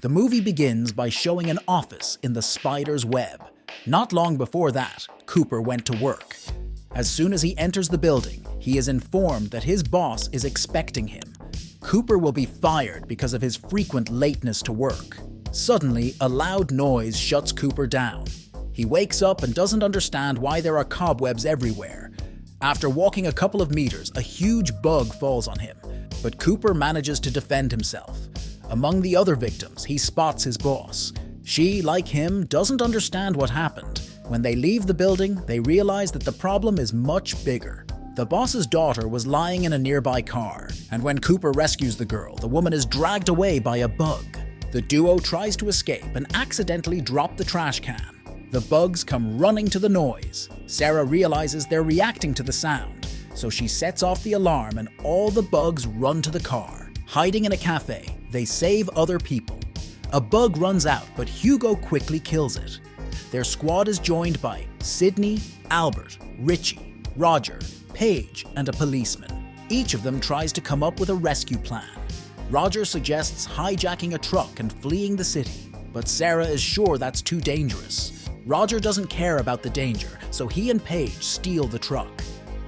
The movie begins by showing an office in the spider's web. Not long before that, Cooper went to work. As soon as he enters the building, he is informed that his boss is expecting him. Cooper will be fired because of his frequent lateness to work. Suddenly, a loud noise shuts Cooper down. He wakes up and doesn't understand why there are cobwebs everywhere. After walking a couple of meters, a huge bug falls on him, but Cooper manages to defend himself. Among the other victims, he spots his boss. She, like him, doesn't understand what happened. When they leave the building, they realize that the problem is much bigger. The boss's daughter was lying in a nearby car, and when Cooper rescues the girl, the woman is dragged away by a bug. The duo tries to escape and accidentally drop the trash can. The bugs come running to the noise. Sarah realizes they're reacting to the sound, so she sets off the alarm and all the bugs run to the car. Hiding in a cafe, they save other people. A bug runs out, but Hugo quickly kills it. Their squad is joined by Sydney, Albert, Richie, Roger, Paige, and a policeman. Each of them tries to come up with a rescue plan. Roger suggests hijacking a truck and fleeing the city, but Sarah is sure that's too dangerous. Roger doesn't care about the danger, so he and Paige steal the truck.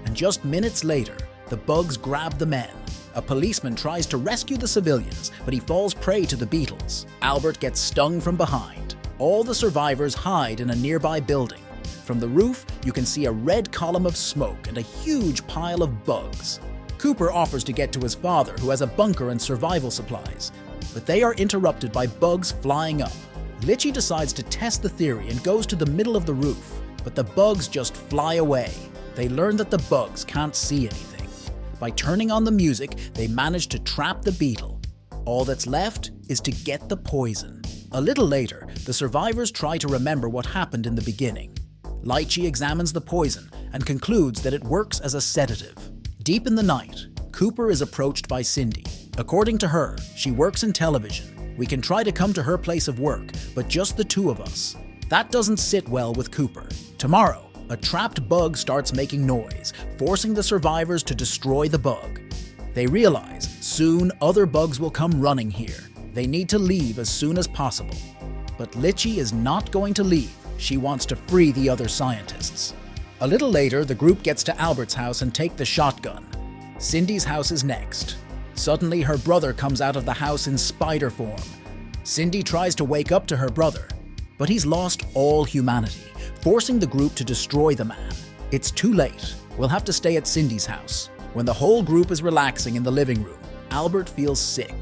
And just minutes later, the bugs grab the men. A policeman tries to rescue the civilians, but he falls prey to the beetles. Albert gets stung from behind. All the survivors hide in a nearby building. From the roof, you can see a red column of smoke and a huge pile of bugs. Cooper offers to get to his father, who has a bunker and survival supplies, but they are interrupted by bugs flying up. Litchie decides to test the theory and goes to the middle of the roof, but the bugs just fly away. They learn that the bugs can't see anything. By turning on the music, they manage to trap the beetle. All that's left is to get the poison. A little later, the survivors try to remember what happened in the beginning. Litchie examines the poison and concludes that it works as a sedative. Deep in the night, Cooper is approached by Cindy. According to her, she works in television. We can try to come to her place of work, but just the two of us. That doesn't sit well with Cooper. Tomorrow, a trapped bug starts making noise, forcing the survivors to destroy the bug. They realize soon other bugs will come running here. They need to leave as soon as possible. But Litchie is not going to leave. She wants to free the other scientists. A little later, the group gets to Albert's house and take the shotgun. Cindy's house is next. Suddenly, her brother comes out of the house in spider form. Cindy tries to wake up to her brother, but he's lost all humanity, forcing the group to destroy the man. It's too late. We'll have to stay at Cindy's house. When the whole group is relaxing in the living room, Albert feels sick,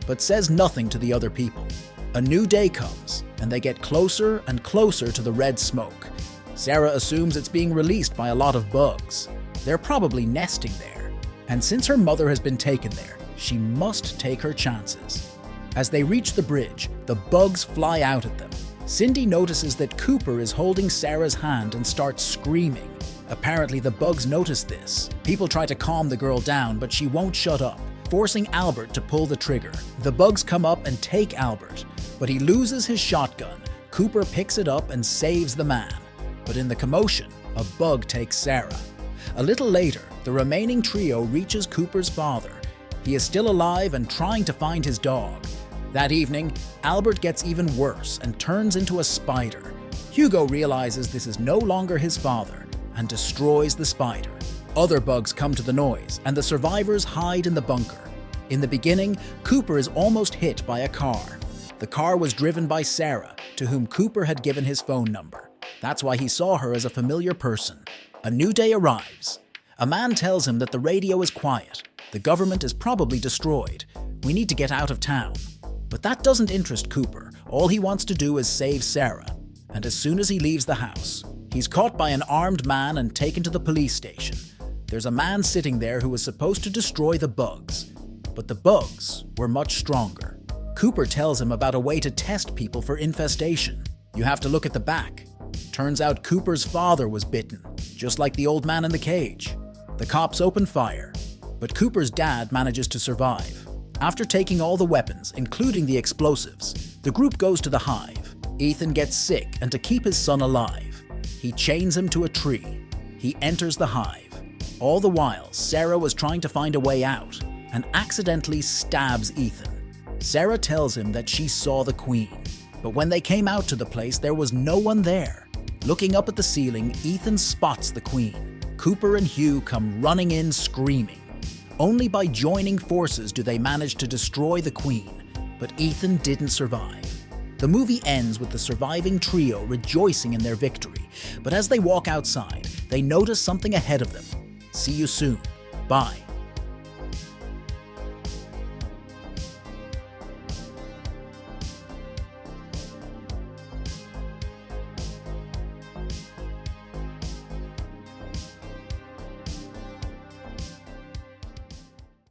but says nothing to the other people. A new day comes, and they get closer and closer to the red smoke. Sarah assumes it's being released by a lot of bugs. They're probably nesting there. And since her mother has been taken there, she must take her chances. As they reach the bridge, the bugs fly out at them. Cindy notices that Cooper is holding Sarah's hand and starts screaming. Apparently the bugs notice this. People try to calm the girl down, but she won't shut up, forcing Albert to pull the trigger. The bugs come up and take Albert, but he loses his shotgun. Cooper picks it up and saves the man. But in the commotion, a bug takes Sarah. A little later, the remaining trio reaches Cooper's father. He is still alive and trying to find his dog. That evening, Albert gets even worse and turns into a spider. Hugo realizes this is no longer his father and destroys the spider. Other bugs come to the noise, and the survivors hide in the bunker. In the beginning, Cooper is almost hit by a car. The car was driven by Sarah, to whom Cooper had given his phone number. That's why he saw her as a familiar person. A new day arrives. A man tells him that the radio is quiet. The government is probably destroyed. We need to get out of town. But that doesn't interest Cooper. All he wants to do is save Sarah. And as soon as he leaves the house, he's caught by an armed man and taken to the police station. There's a man sitting there who was supposed to destroy the bugs. But the bugs were much stronger. Cooper tells him about a way to test people for infestation. You have to look at the back. Turns out Cooper's father was bitten, just like the old man in the cage. The cops open fire, but Cooper's dad manages to survive. After taking all the weapons, including the explosives, the group goes to the hive. Ethan gets sick, and to keep his son alive, he chains him to a tree. He enters the hive. All the while, Sarah was trying to find a way out and accidentally stabs Ethan. Sarah tells him that she saw the Queen, but when they came out to the place, there was no one there. Looking up at the ceiling, Ethan spots the Queen. Cooper and Hugh come running in screaming. Only by joining forces do they manage to destroy the Queen, but Ethan didn't survive. The movie ends with the surviving trio rejoicing in their victory, but as they walk outside, they notice something ahead of them. See you soon. Bye.